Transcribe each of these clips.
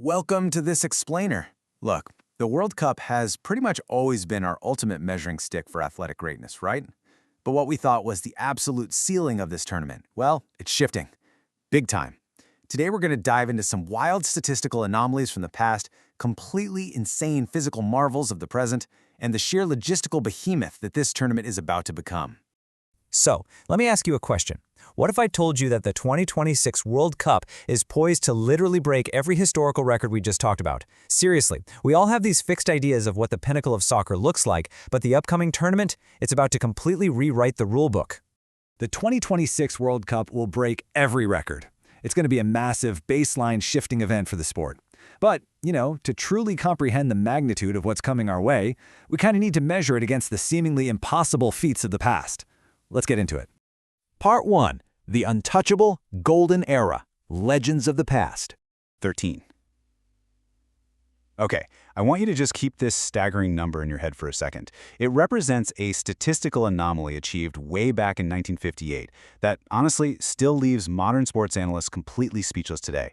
Welcome to this explainer. Look, the World Cup has pretty much always been our ultimate measuring stick for athletic greatness, right? But what we thought was the absolute ceiling of this tournament, well, it's shifting. Big time. Today we're going to dive into some wild statistical anomalies from the past, completely insane physical marvels of the present, and the sheer logistical behemoth that this tournament is about to become. So, let me ask you a question. What if I told you that the 2026 World Cup is poised to literally break every historical record we just talked about? Seriously, we all have these fixed ideas of what the pinnacle of soccer looks like, but the upcoming tournament, it's about to completely rewrite the rulebook. The 2026 World Cup will break every record. It's going to be a massive baseline shifting event for the sport. But, to truly comprehend the magnitude of what's coming our way, we kind of need to measure it against the seemingly impossible feats of the past. Let's get into it. Part 1. The Untouchable Golden Era. Legends of the Past. 13. Okay, I want you to just keep this staggering number in your head for a second. It represents a statistical anomaly achieved way back in 1958 that, honestly, still leaves modern sports analysts completely speechless today.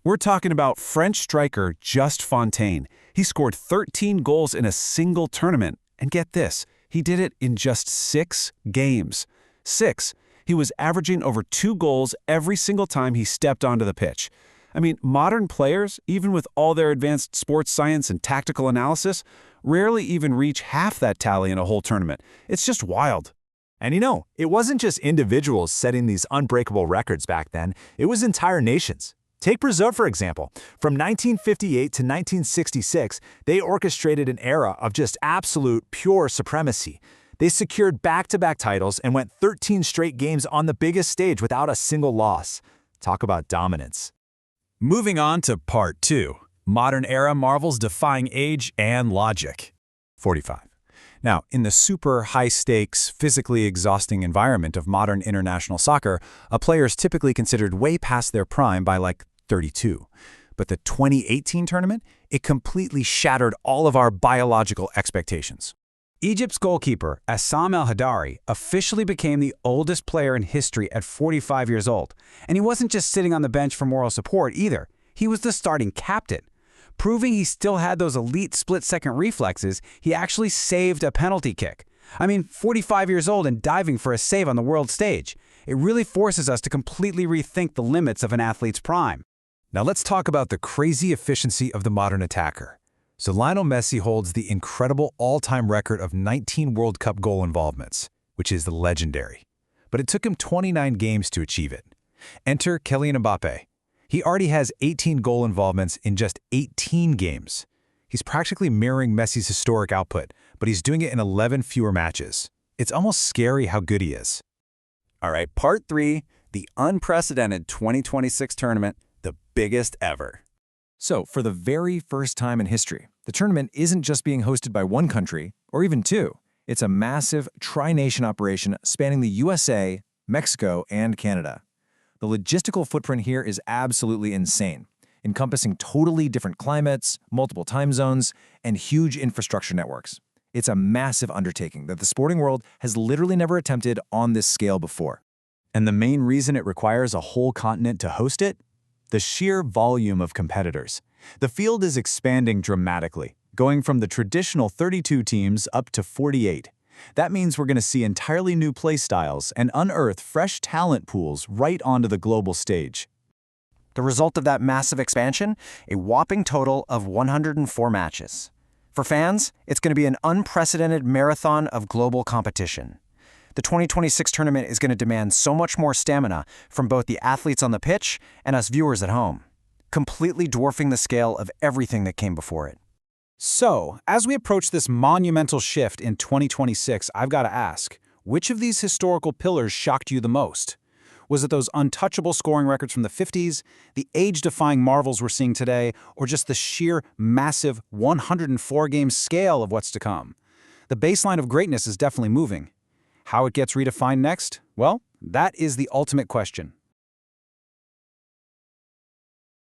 We're talking about French striker Just Fontaine. He scored 13 goals in a single tournament. And get this, he did it in just 6 games. 6. He was averaging over 2 goals every single time he stepped onto the pitch. I mean, modern players, even with all their advanced sports science and tactical analysis, rarely even reach half that tally in a whole tournament. It's just wild. And it wasn't just individuals setting these unbreakable records back then, it was entire nations. Take Brazil, for example. From 1958 to 1966, they orchestrated an era of just absolute, pure supremacy. They secured back-to-back titles and went 13 straight games on the biggest stage without a single loss. Talk about dominance. Moving on to Part 2. Modern era marvels defying age and logic. 45. Now, in the super high-stakes, physically exhausting environment of modern international soccer, a player is typically considered way past their prime by 32. But the 2018 tournament, it completely shattered all of our biological expectations. Egypt's goalkeeper, Assam El-Hadari, officially became the oldest player in history at 45 years old. And he wasn't just sitting on the bench for moral support either. He was the starting captain. Proving he still had those elite split-second reflexes, he actually saved a penalty kick. 45 years old and diving for a save on the world stage. It really forces us to completely rethink the limits of an athlete's prime. Now let's talk about the crazy efficiency of the modern attacker. So Lionel Messi holds the incredible all-time record of 19 World Cup goal involvements, which is the legendary. But it took him 29 games to achieve it. Enter Kylian Mbappé. He already has 18 goal involvements in just 18 games. He's practically mirroring Messi's historic output, but he's doing it in 11 fewer matches. It's almost scary how good he is. All right, Part 3. The unprecedented 2026 tournament, the biggest ever. So, for the very first time in history, the tournament isn't just being hosted by one country, or even two. It's a massive tri-nation operation spanning the USA, Mexico, and Canada. The logistical footprint here is absolutely insane, encompassing totally different climates, multiple time zones, and huge infrastructure networks. It's a massive undertaking that the sporting world has literally never attempted on this scale before. And the main reason it requires a whole continent to host it? The sheer volume of competitors. The field is expanding dramatically, going from the traditional 32 teams up to 48. That means we're going to see entirely new play styles and unearth fresh talent pools right onto the global stage. The result of that massive expansion? A whopping total of 104 matches. For fans, it's going to be an unprecedented marathon of global competition. The 2026 tournament is going to demand so much more stamina from both the athletes on the pitch and us viewers at home, completely dwarfing the scale of everything that came before it. So, as we approach this monumental shift in 2026, I've got to ask, which of these historical pillars shocked you the most? Was it those untouchable scoring records from the 50s, the age-defying marvels we're seeing today, or just the sheer, massive 104-game scale of what's to come? The baseline of greatness is definitely moving. How it gets redefined next? Well, that is the ultimate question.